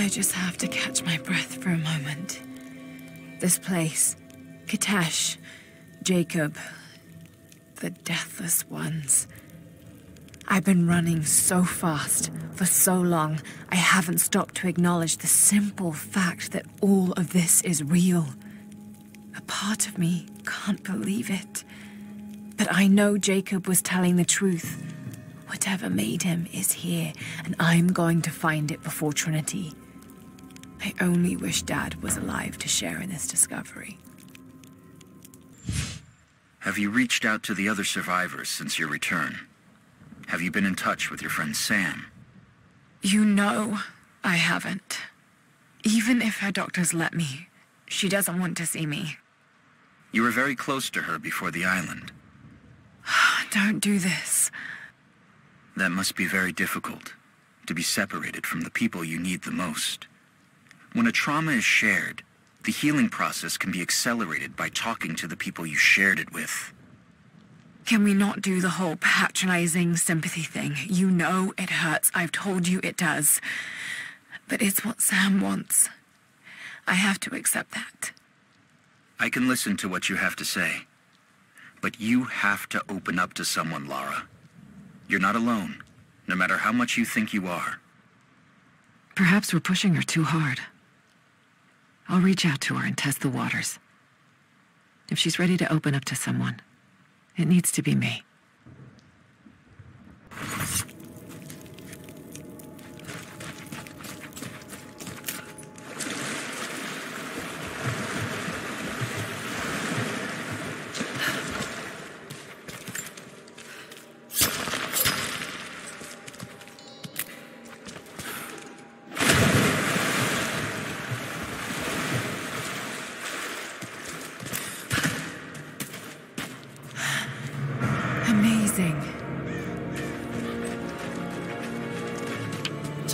I just have to catch my breath for a moment. This place, Kitesh, Jacob, the deathless ones. I've been running so fast for so long, I haven't stopped to acknowledge the simple fact that all of this is real. A part of me can't believe it. But I know Jacob was telling the truth. Whatever made him is here, and I'm going to find it before Trinity. I only wish Dad was alive to share in this discovery. Have you reached out to the other survivors since your return? Have you been in touch with your friend Sam? You know I haven't. Even if her doctors let me, she doesn't want to see me. You were very close to her before the island. Don't do this. That must be very difficult, to be separated from the people you need the most. When a trauma is shared, the healing process can be accelerated by talking to the people you shared it with. Can we not do the whole patronizing sympathy thing? You know it hurts. I've told you it does. But it's what Sam wants. I have to accept that. I can listen to what you have to say. But you have to open up to someone, Lara. You're not alone, no matter how much you think you are. Perhaps we're pushing her too hard. I'll reach out to her and test the waters. If she's ready to open up to someone, it needs to be me.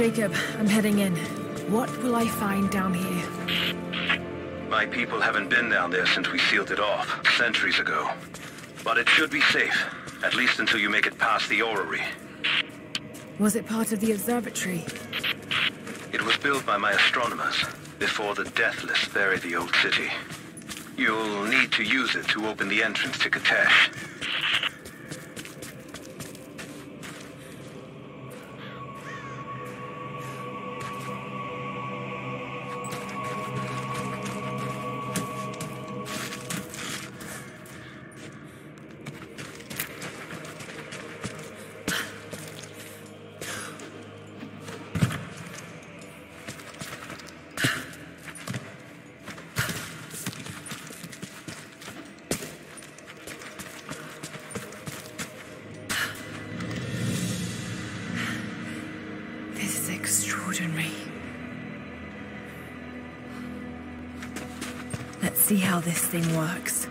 Jacob, I'm heading in. What will I find down here? My people haven't been down there since we sealed it off, centuries ago. But it should be safe, at least until you make it past the orrery. Was it part of the observatory? It was built by my astronomers, before the Deathless buried the old city. You'll need to use it to open the entrance to Kitesh. Let's see how this thing works.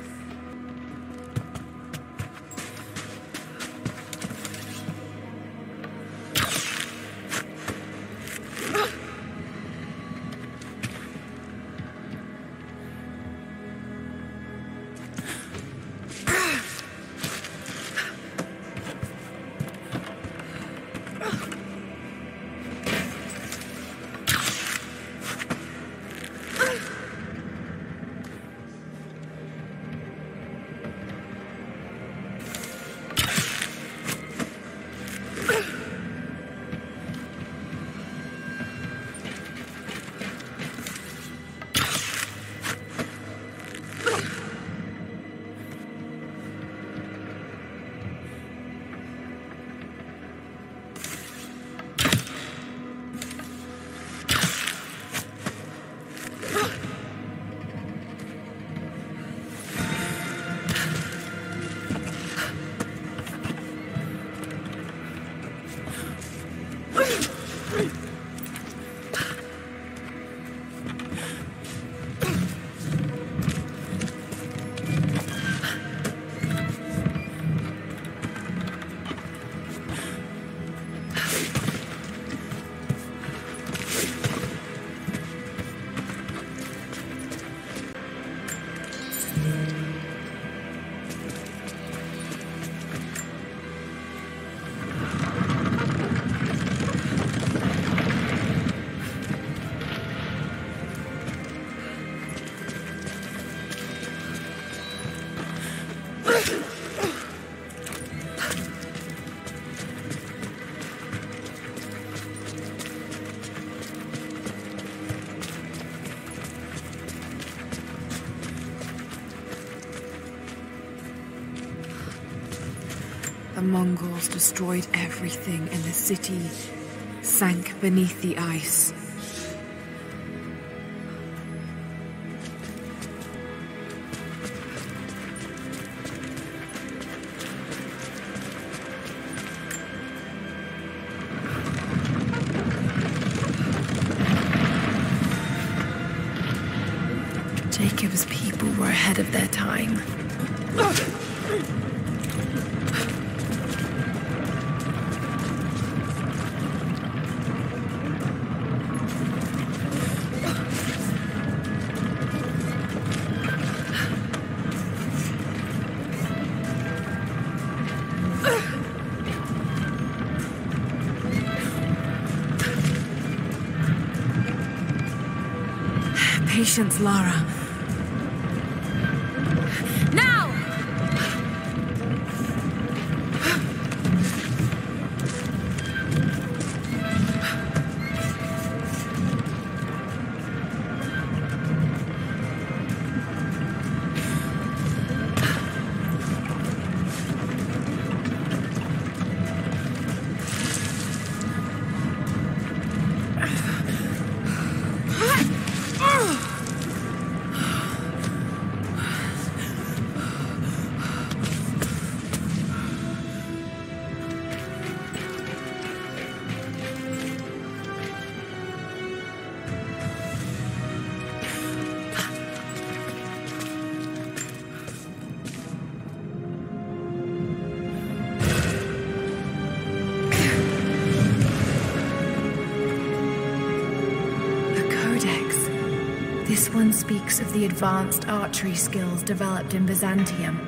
The Mongols destroyed everything, and the city sank beneath the ice. Jacob's people were ahead of their time. Patience, Lara. Now! This one speaks of the advanced archery skills developed in Byzantium.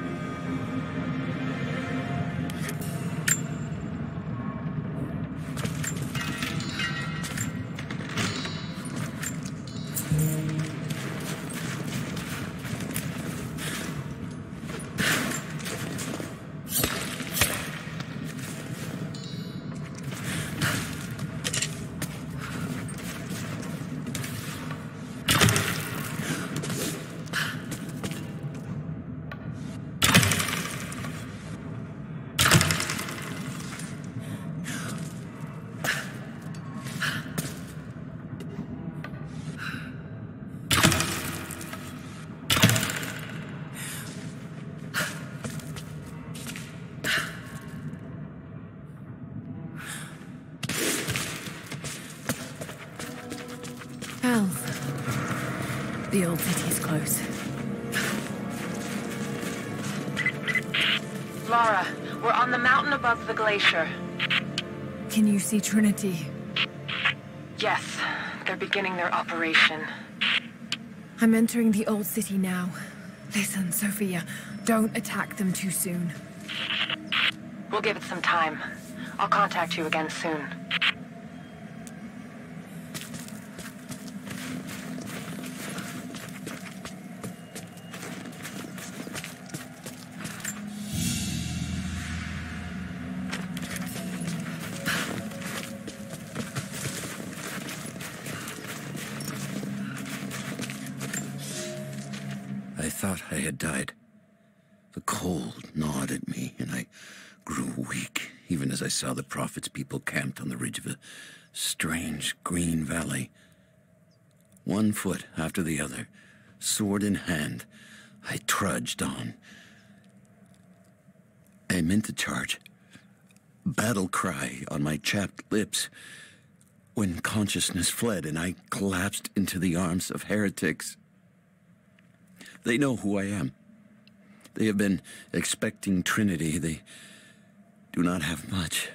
The old city's close. Lara, we're on the mountain above the glacier. Can you see Trinity? Yes, they're beginning their operation. I'm entering the old city now. Listen, Sophia, don't attack them too soon. We'll give it some time. I'll contact you again soon. I thought I had died. The cold gnawed at me, and I grew weak, even as I saw the Prophet's people camped on the ridge of a strange green valley. One foot after the other, sword in hand, I trudged on. I meant to charge, battle cry on my chapped lips, when consciousness fled and I collapsed into the arms of heretics. They know who I am. They have been expecting Trinity. They do not have much.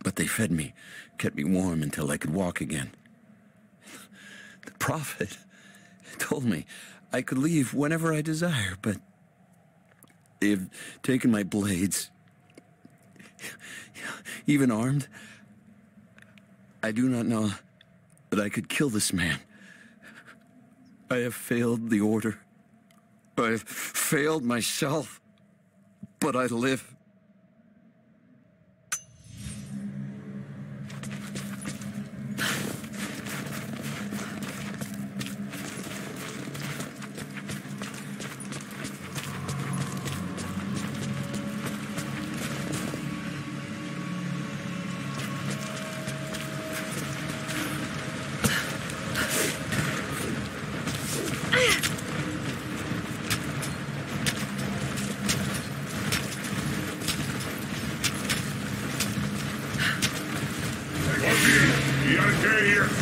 But they fed me, kept me warm until I could walk again. The Prophet told me I could leave whenever I desire, but they have taken my blades. Even armed, I do not know that I could kill this man. I have failed the order. I have failed myself, but I live.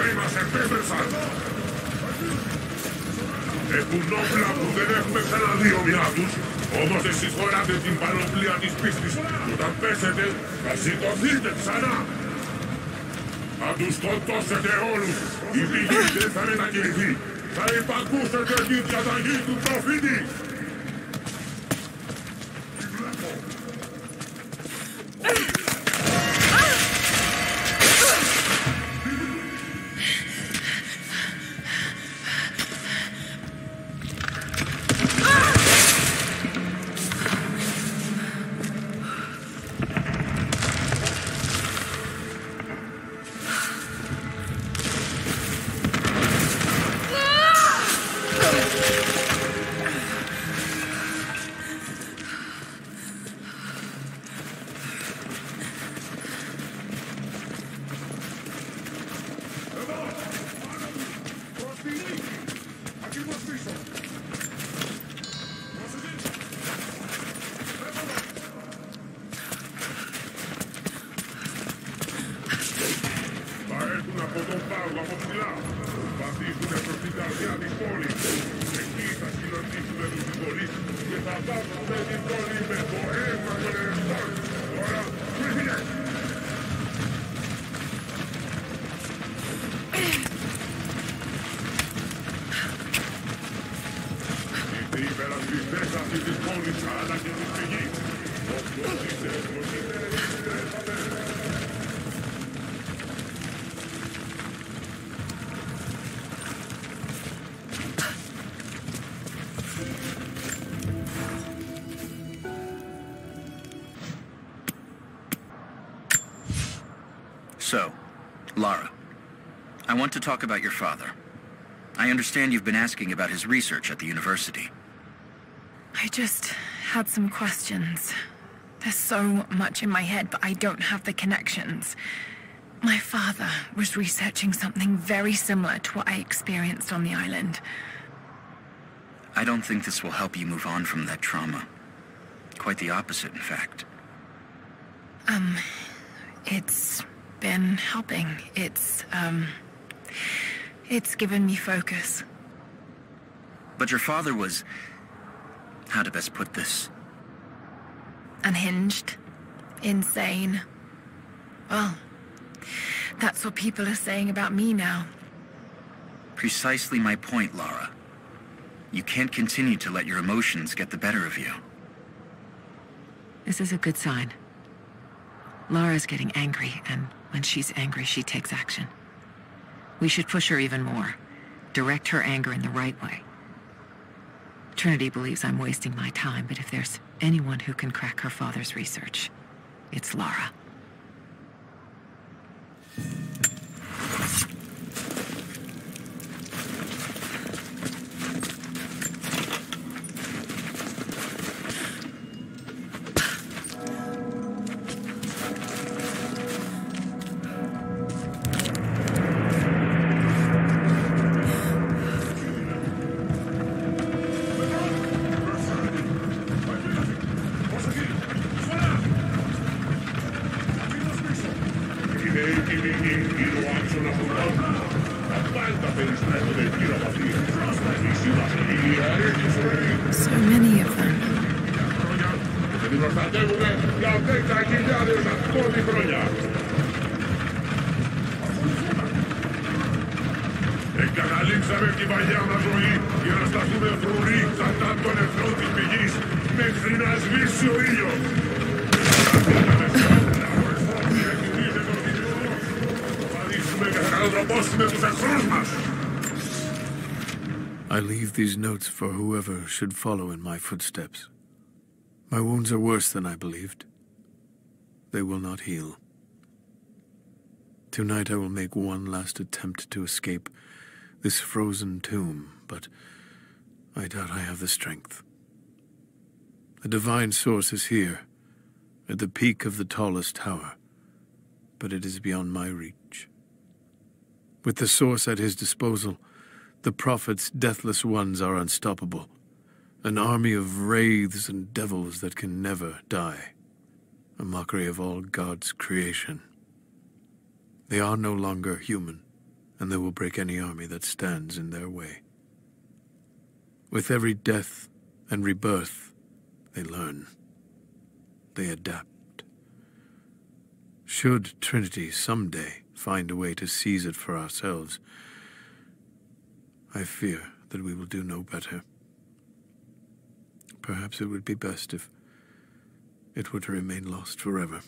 αδερφοί μας επέμεσαν. Έχουν όπλα που δεν έχουμε ξαναδεί ομοιά τους. Όμως εσείς φοράτε την πανοπλία της πίστης. Όταν πέσετε, θα σηκωθείτε ξανά. Θα τους σκοτώσετε όλους. Η πηγή δεν θα μετακινηθεί. Θα υπακούσετε την διαταγή του προφήτη. So, Lara, I want to talk about your father. I understand you've been asking about his research at the university. I just had some questions. There's so much in my head, but I don't have the connections. My father was researching something very similar to what I experienced on the island. I don't think this will help you move on from that trauma. Quite the opposite, in fact. It's been helping. It's given me focus. But your father was... how to best put this? Unhinged. Insane. Well, that's what people are saying about me now. Precisely my point, Lara. You can't continue to let your emotions get the better of you. This is a good sign. Lara's getting angry, and when she's angry, she takes action. We should push her even more. Direct her anger in the right way. Trinity believes I'm wasting my time, but if there's anyone who can crack her father's research, it's Lara. So many of them. Εγκαταλείψαμε την παλιά μας ζωή για να σταθούμε φρουροί κατά των εχθρών της πηγής μέχρι να σβήσει ο ήλιος. I leave these notes for whoever should follow in my footsteps. My wounds are worse than I believed. They will not heal. Tonight I will make one last attempt to escape this frozen tomb, but I doubt I have the strength. The divine source is here, at the peak of the tallest tower, but it is beyond my reach. With the source at his disposal, the prophet's deathless ones are unstoppable, an army of wraiths and devils that can never die, a mockery of all God's creation. They are no longer human. and they will break any army that stands in their way. With every death and rebirth, they learn. They adapt. Should Trinity someday find a way to seize it for ourselves, I fear that we will do no better. Perhaps it would be best if it were to remain lost forever.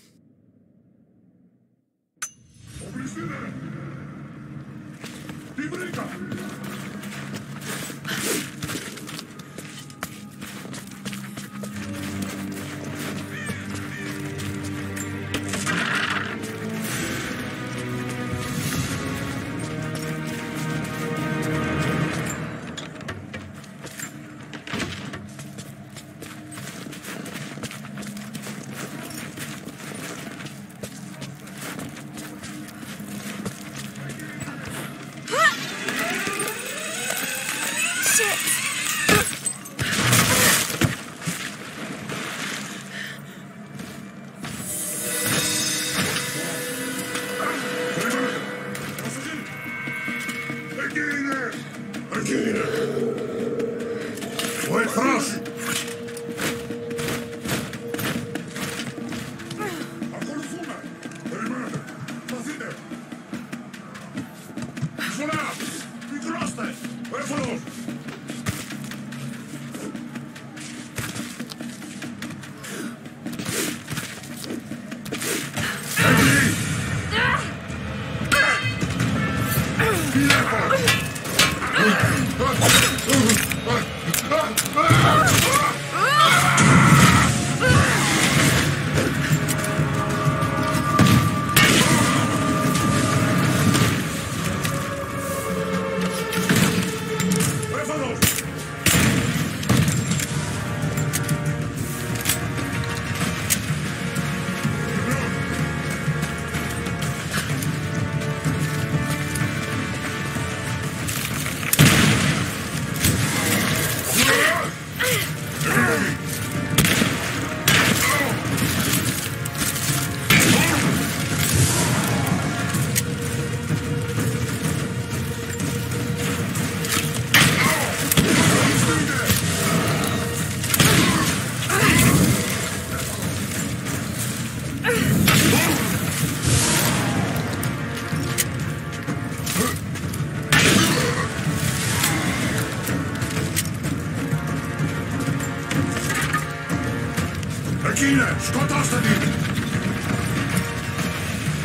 Σκοτώστε την!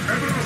Εμπρός!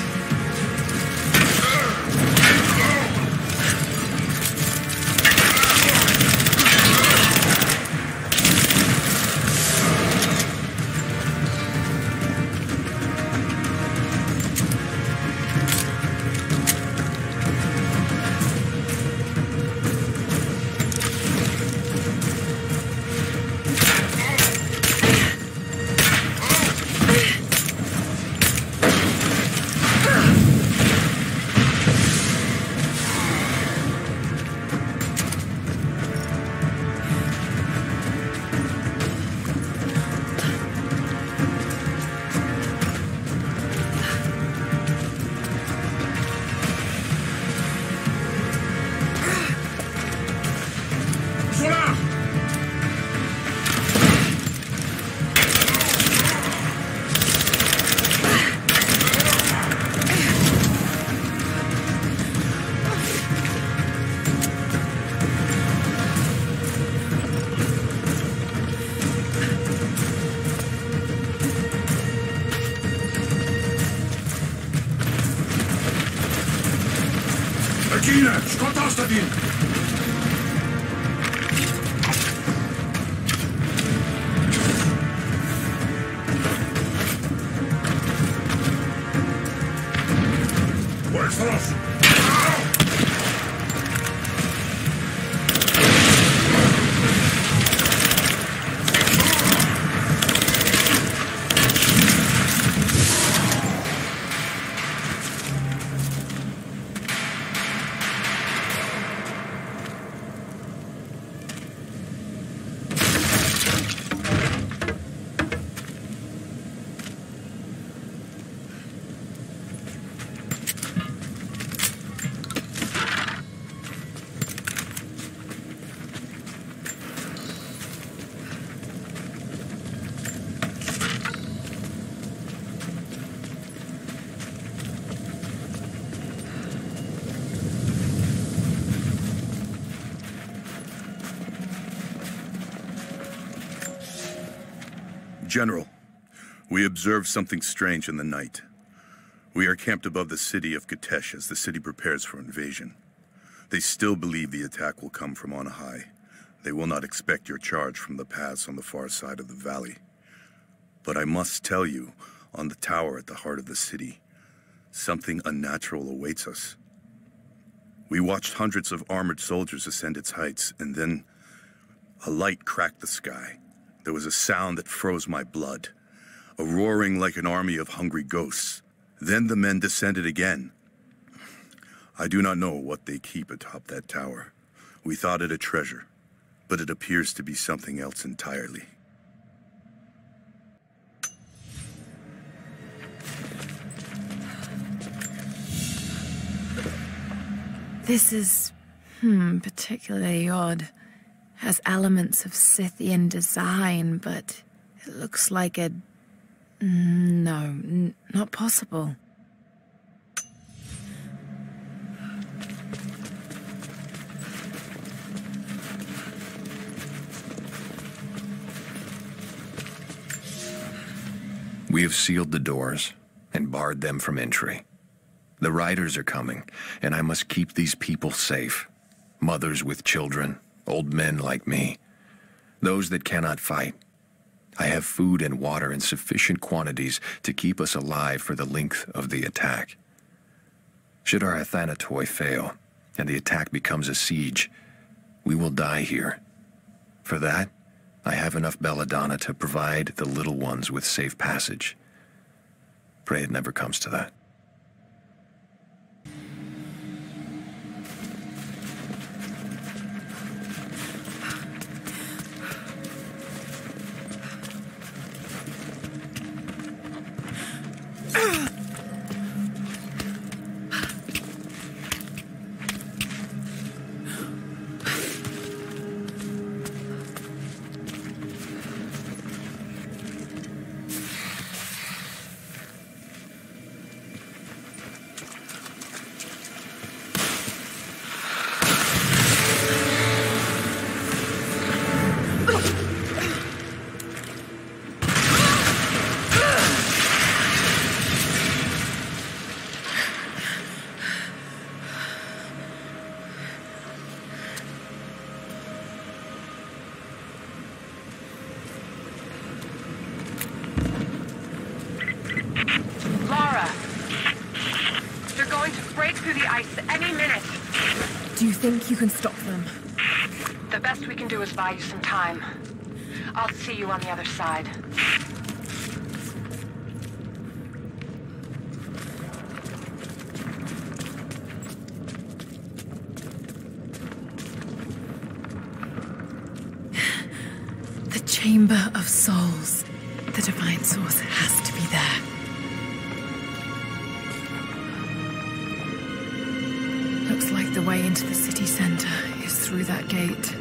Εκεί είναι! Σκοτώστε την! Ο εχθρός! General, we observed something strange in the night. We are camped above the city of Kitesh as the city prepares for invasion. They still believe the attack will come from on high. They will not expect your charge from the paths on the far side of the valley. But I must tell you, on the tower at the heart of the city, something unnatural awaits us. We watched hundreds of armored soldiers ascend its heights, and then a light cracked the sky. There was a sound that froze my blood, a roaring like an army of hungry ghosts. Then the men descended again. I do not know what they keep atop that tower. We thought it a treasure, but it appears to be something else entirely. This is, particularly odd. Has elements of Scythian design, but it looks like a... No, not possible. We have sealed the doors and barred them from entry. The riders are coming, and I must keep these people safe. Mothers with children, old men like me, those that cannot fight. I have food and water in sufficient quantities to keep us alive for the length of the attack. Should our athanatoi fail, and the attack becomes a siege, we will die here. For that, I have enough belladonna to provide the little ones with safe passage. Pray it never comes to that. Do you think you can stop them? The best we can do is buy you some time. I'll see you on the other side. The Chamber of Souls. The Divine Source has to be there. Looks like the way into the city center is through that gate.